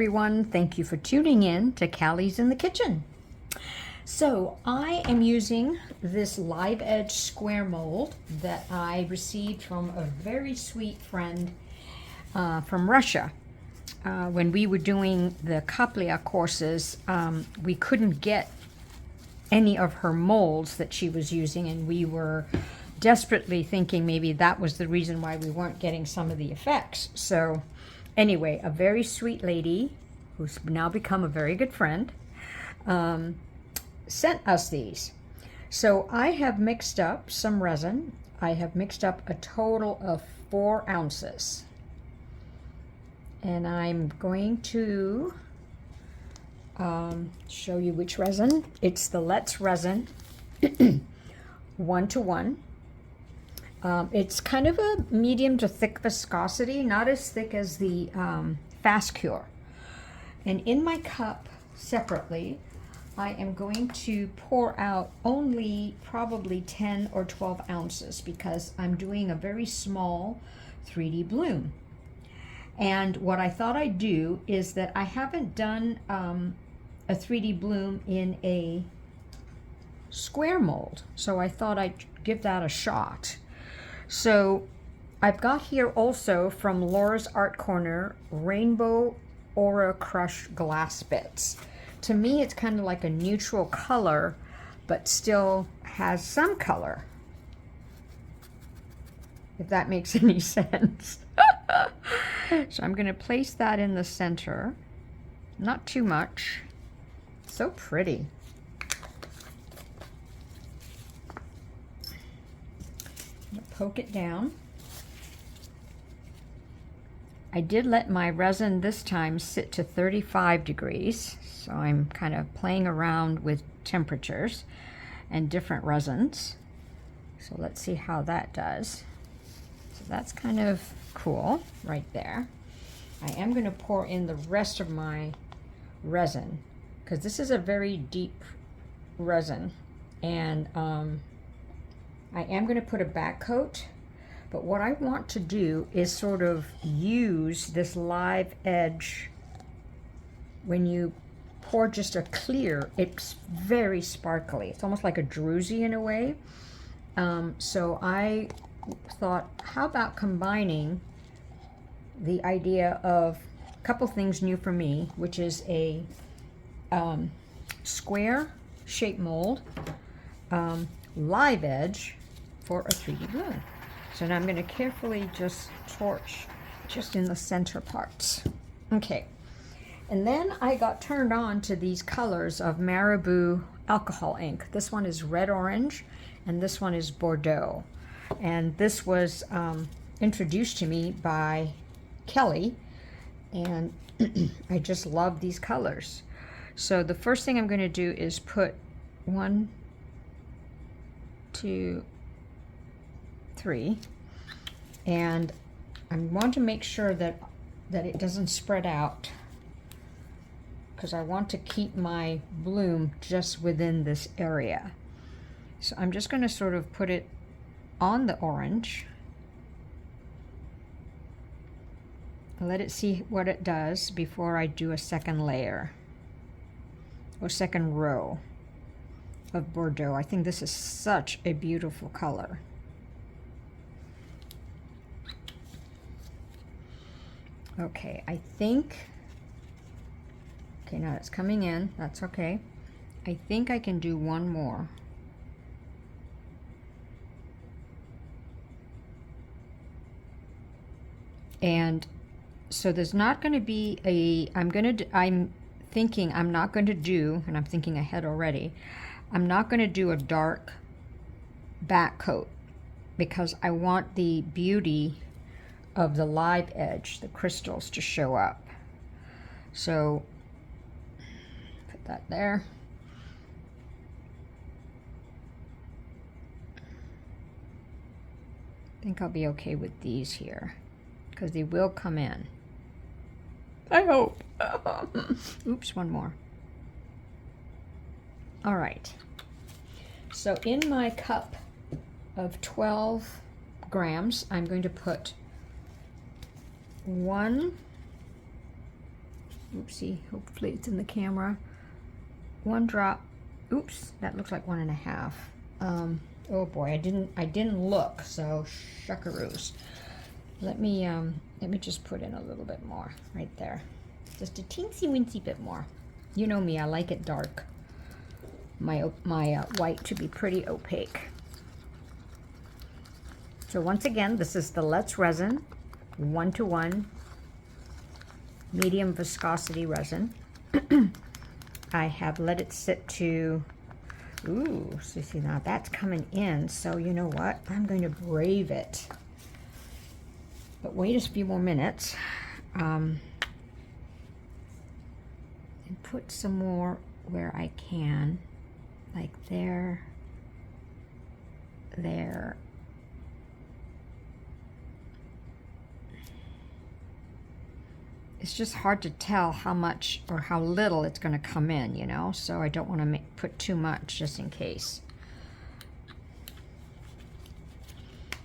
everyone. Thank you for tuning in to Callie's in the Kitchen. So I am using this live edge square mold that I received from a very sweet friend from Russia. When we were doing the Kaplia courses, we couldn't get any of her molds that she was using, and we were desperately thinking maybe that was the reason why we weren't getting some of the effects. So anyway, a very sweet lady who's now become a very good friend sent us these. So I have mixed up some resin. I have mixed up a total of 4 ounces. And I'm going to show you which resin. It's the Let's Resin 1:1. It's kind of a medium to thick viscosity, not as thick as the Fast Cure. And in my cup separately, I am going to pour out only probably 10 or 12 ounces because I'm doing a very small 3D bloom. And what I thought I'd do is that I haven't done a 3D bloom in a square mold, so I thought I'd give that a shot. So I've got here also from Laura's Art Corner, Rainbow Aura Crushed Glass Bits. To me, it's kind of like a neutral color, but still has some color, if that makes any sense. So I'm going to place that in the center. Not too much. So pretty. Poke it down. I did let my resin this time sit to 35 degrees, so I'm kind of playing around with temperatures and different resins. So let's see how that does. So that's kind of cool right there. I am going to pour in the rest of my resin because this is a very deep resin, and I am going to put a back coat, but what I want to do is sort of use this live edge. When you pour just a clear, it's very sparkly. It's almost like a druzy in a way. So I thought, how about combining the idea of a couple things new for me, which is a square shape mold, live edge for a 3D bloom. So now I'm going to carefully just torch just in the center parts. Okay, and then I got turned on to these colors of Marabou alcohol ink. This one is red orange and this one is Bordeaux, and this was introduced to me by Kelly, and I just love these colors. So the first thing I'm going to do is put 1, 2, 3, and I want to make sure that it doesn't spread out because I want to keep my bloom just within this area. So I'm just going to sort of put it on the orange, let it see what it does before I do a second layer or second row of Bordeaux. I think this is such a beautiful color. Okay, I think, okay, now it's coming in, that's okay. I think I can do one more. And so there's not going to be a, I'm thinking I'm not going to do, and I'm thinking ahead already, I'm not going to do a dark back coat because I want the beauty of the live edge, the crystals, to show up. So put that there. I think I'll be okay with these here because they will come in. I hope. Oops, one more. All right. So in my cup of 12 grams, I'm going to put 1 Oopsie, hopefully it's in the camera. 1 drop. Oops, that looks like 1.5. Oh boy, I didn't look, so shuckaroos. Let me just put in a little bit more right there. Just a teensy weensy bit more. You know me, I like it dark. My white to be pretty opaque. So once again, this is the Let's Resin 1:1 medium viscosity resin. I have let it sit to, ooh, so see now that's coming in. So you know what? I'm going to brave it. But wait a few more minutes. And put some more where I can. Like there. It's just hard to tell how much or how little it's going to come in, you know, so I don't want to put too much just in case.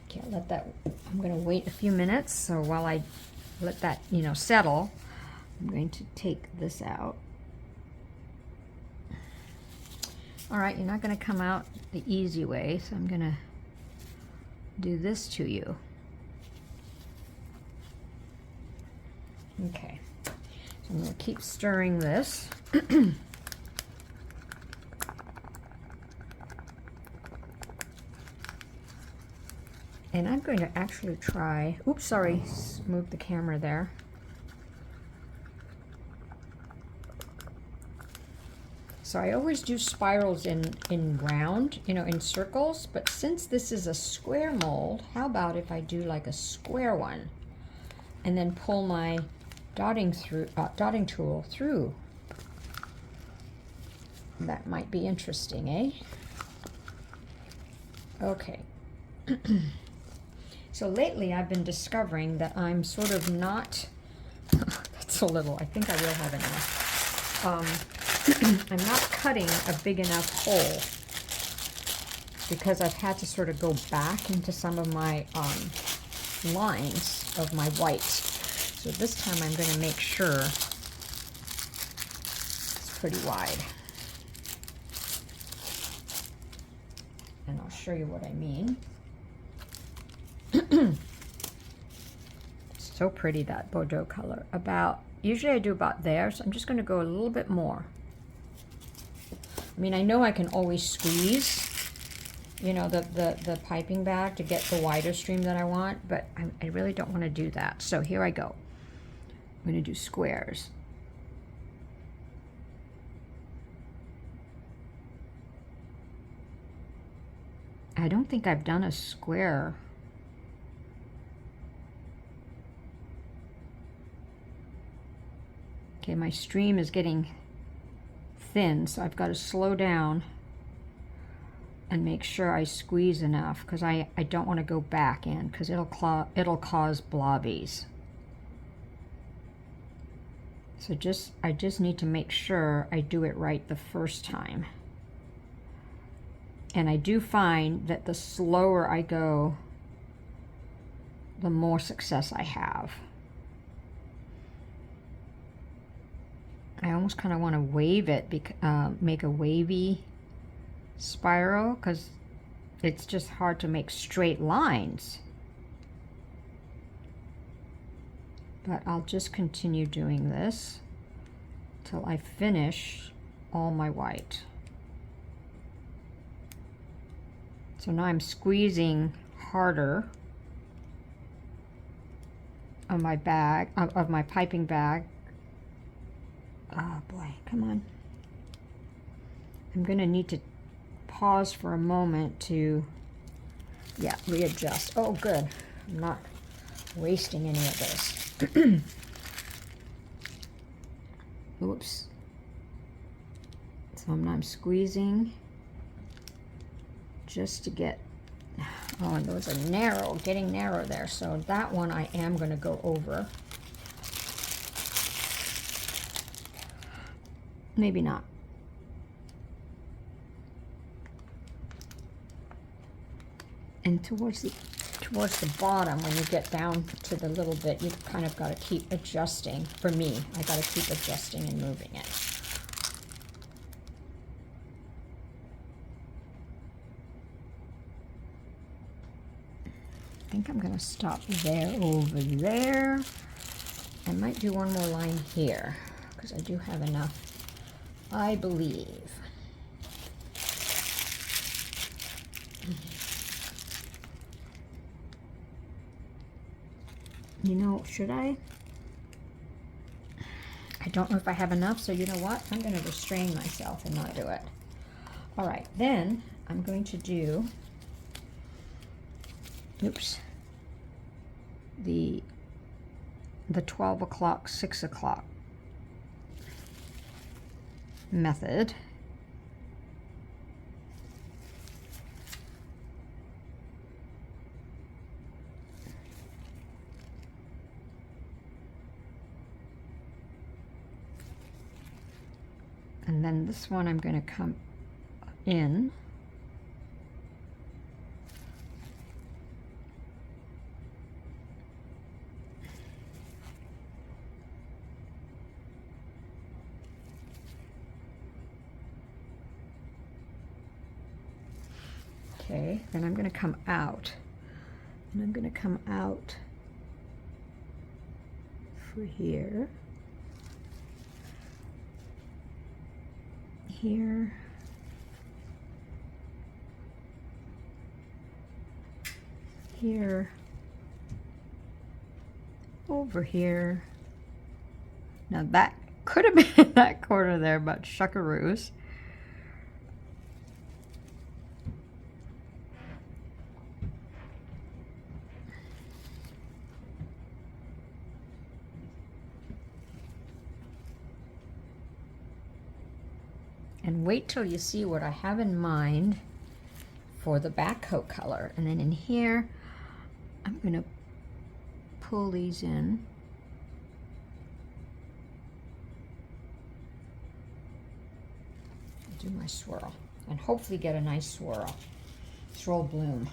Okay, let that, I'm going to wait a few minutes, so while I let that, you know, settle, I'm going to take this out. All right, you're not going to come out the easy way, so I'm going to do this to you. Okay, so I'm going to keep stirring this. And I'm going to actually try, oops, sorry, move the camera there. So I always do spirals in round, you know, in circles, but since this is a square mold, how about if I do like a square one and then pull my dotting tool through? That might be interesting, eh? Okay. So lately I've been discovering that I'm sort of not, that's a little, I think I will have enough. I'm not cutting a big enough hole because I've had to sort of go back into some of my lines of my white. So this time I'm going to make sure it's pretty wide. And I'll show you what I mean. So pretty, that Bordeaux color. Usually I do about there, so I'm just going to go a little bit more. I mean, I know I can always squeeze, you know, the piping bag to get the wider stream that I want, but I really don't want to do that. So here I go. I'm going to do squares. I don't think I've done a square. Okay, my stream is getting thin, so I've got to slow down and make sure I squeeze enough, because I don't want to go back in, because it'll cause blobbies. So I just need to make sure I do it right the first time. And I do find that the slower I go, the more success I have. I almost kind of want to wave it, make a wavy spiral, because it's just hard to make straight lines. But I'll just continue doing this till I finish all my white. So now I'm squeezing harder on my bag, of my piping bag. Oh boy, come on. I'm going to need to pause for a moment to, yeah, readjust. Oh good, I'm not wasting any of this. Oops. So I'm squeezing just to get, oh, and those are narrow, getting narrow there. So that one I am going to go over. Maybe not. And towards the towards the bottom, when you get down to the little bit, you've kind of got to keep adjusting. For me, I got to keep adjusting and moving it. I think I'm going to stop there, over there. I might do one more line here, because I do have enough, I believe. You know, should I? I don't know if I have enough, so you know what? I'm going to restrain myself and not do it. All right, then I'm going to do, oops, the 12 o'clock, 6 o'clock method. And then this one I'm going to come in. Okay, then I'm going to come out. And I'm going to come out for here. Here, here, over here. Now that could have been that corner there, but shuckaroos. And wait till you see what I have in mind for the back coat color. And then in here, I'm going to pull these in. Do my swirl and hopefully get a nice swirl bloom.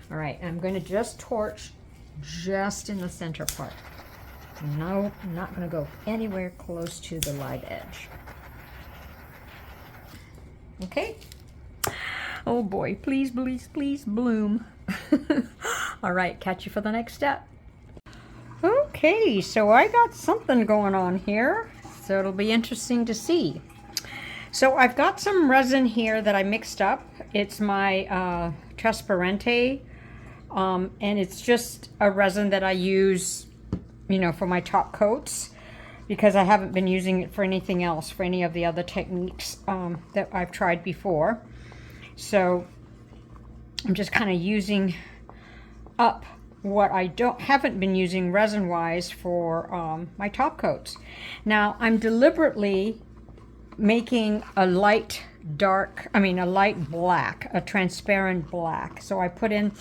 All right, I'm going to just torch just in the center part. No, I'm not going to go anywhere close to the live edge. Okay. Oh boy, please, please, please bloom. All right, catch you for the next step. Okay, so I got something going on here, so it'll be interesting to see. So I've got some resin here that I mixed up. It's my Transparente, and it's just a resin that I use, you know, for my top coats, because I haven't been using it for anything else, for any of the other techniques that I've tried before. So I'm just kind of using up what I haven't been using resin-wise for my top coats. Now I'm deliberately making a light black, a transparent black. So I put in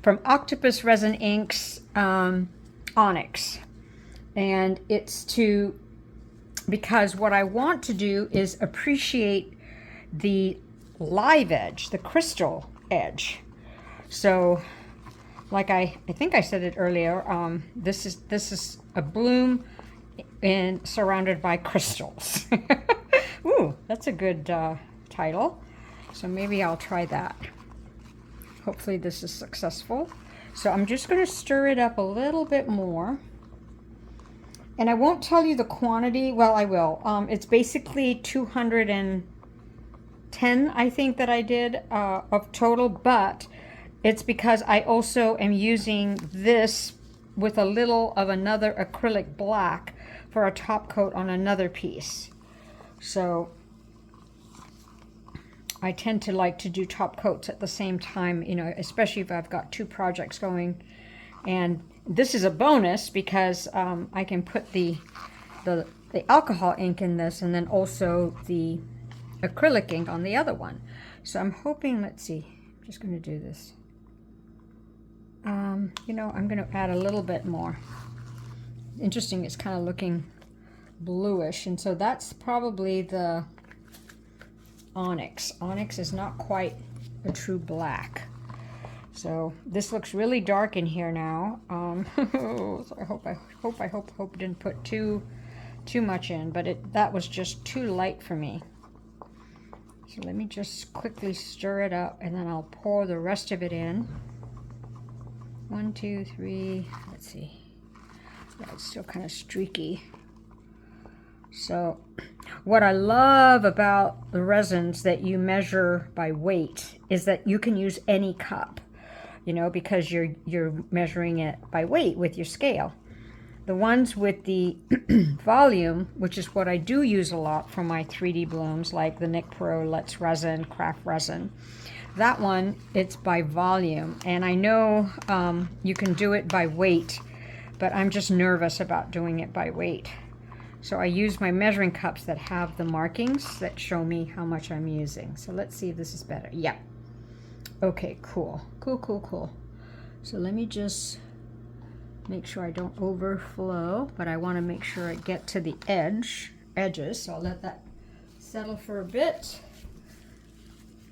from Octopus Resin Inks Onyx. And it's because what I want to do is appreciate the live edge, the crystal edge. So, like I think I said it earlier, this is a bloom surrounded by crystals. Ooh, that's a good title. So maybe I'll try that. Hopefully this is successful. So I'm just going to stir it up a little bit more. And I won't tell you the quantity. Well, I will. It's basically 210, I think, that I did of total, but it's because I also am using this with a little of another acrylic black for a top coat on another piece. So I tend to like to do top coats at the same time, you know, especially if I've got two projects going. And this is a bonus because I can put the alcohol ink in this and then also the acrylic ink on the other one. So I'm hoping, let's see, I'm just going to do this. You know, I'm going to add a little bit more. Interesting, it's kind of looking bluish, and so that's probably the Onyx. Onyx is not quite a true black. So this looks really dark in here now. So I hope didn't put too much in, but that was just too light for me. So let me just quickly stir it up, and then I'll pour the rest of it in. 1, 2, 3. Let's see. Yeah, it's still kind of streaky. So what I love about the resins that you measure by weight is that you can use any cup, you know, because you're measuring it by weight with your scale. The ones with the volume, which is what I do use a lot for my 3D blooms, like the Nick Pro Let's Resin, Craft Resin. That one, it's by volume. And I know you can do it by weight, but I'm just nervous about doing it by weight. So I use my measuring cups that have the markings that show me how much I'm using. So let's see if this is better. Yeah. Okay, cool. Cool. So let me just make sure I don't overflow, but I want to make sure I get to the edges. So I'll let that settle for a bit.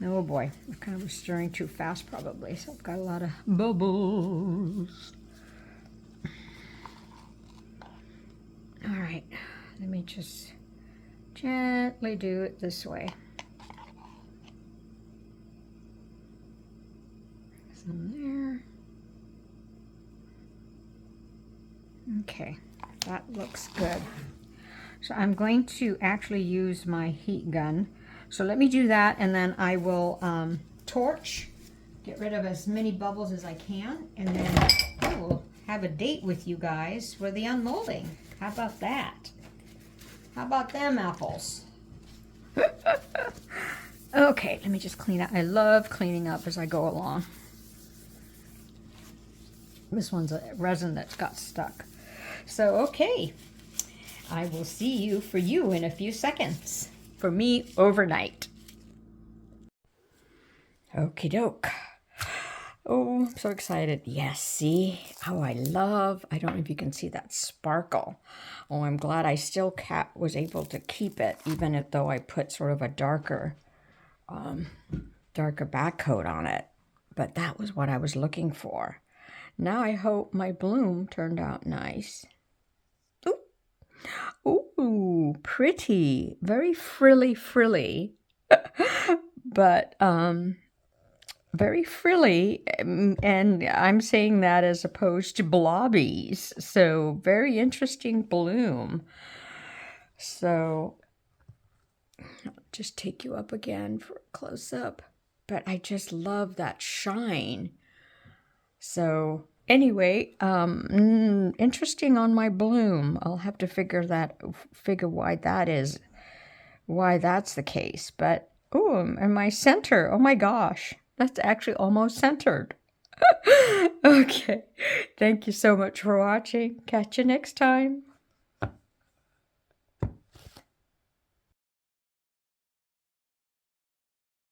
Oh boy, I kind of was stirring too fast probably, so I've got a lot of bubbles. All right, let me just gently do it this way. Some there. Okay, that looks good. So I'm going to actually use my heat gun. So let me do that, and then I will torch, get rid of as many bubbles as I can, and then I will have a date with you guys for the unmolding. How about that? How about them apples? Okay, let me just clean up. I love cleaning up as I go along. This one's a resin that's got stuck. So, okay, I will see you for you in a few seconds. For me, overnight. Okie doke. Oh, I'm so excited. Yes, see? Oh, I don't know if you can see that sparkle. Oh, I'm glad I still was able to keep it, even though I put sort of a darker back coat on it. But that was what I was looking for. Now I hope my bloom turned out nice. Ooh, pretty. Very frilly. But, very frilly, and I'm saying that as opposed to blobbies. So very interesting bloom. So I'll just take you up again for a close-up. But I just love that shine. So anyway, interesting on my bloom. I'll have to figure why that is, why that's the case. But oh, and my center, oh my gosh, that's actually almost centered. Okay, thank you so much for watching. Catch you next time.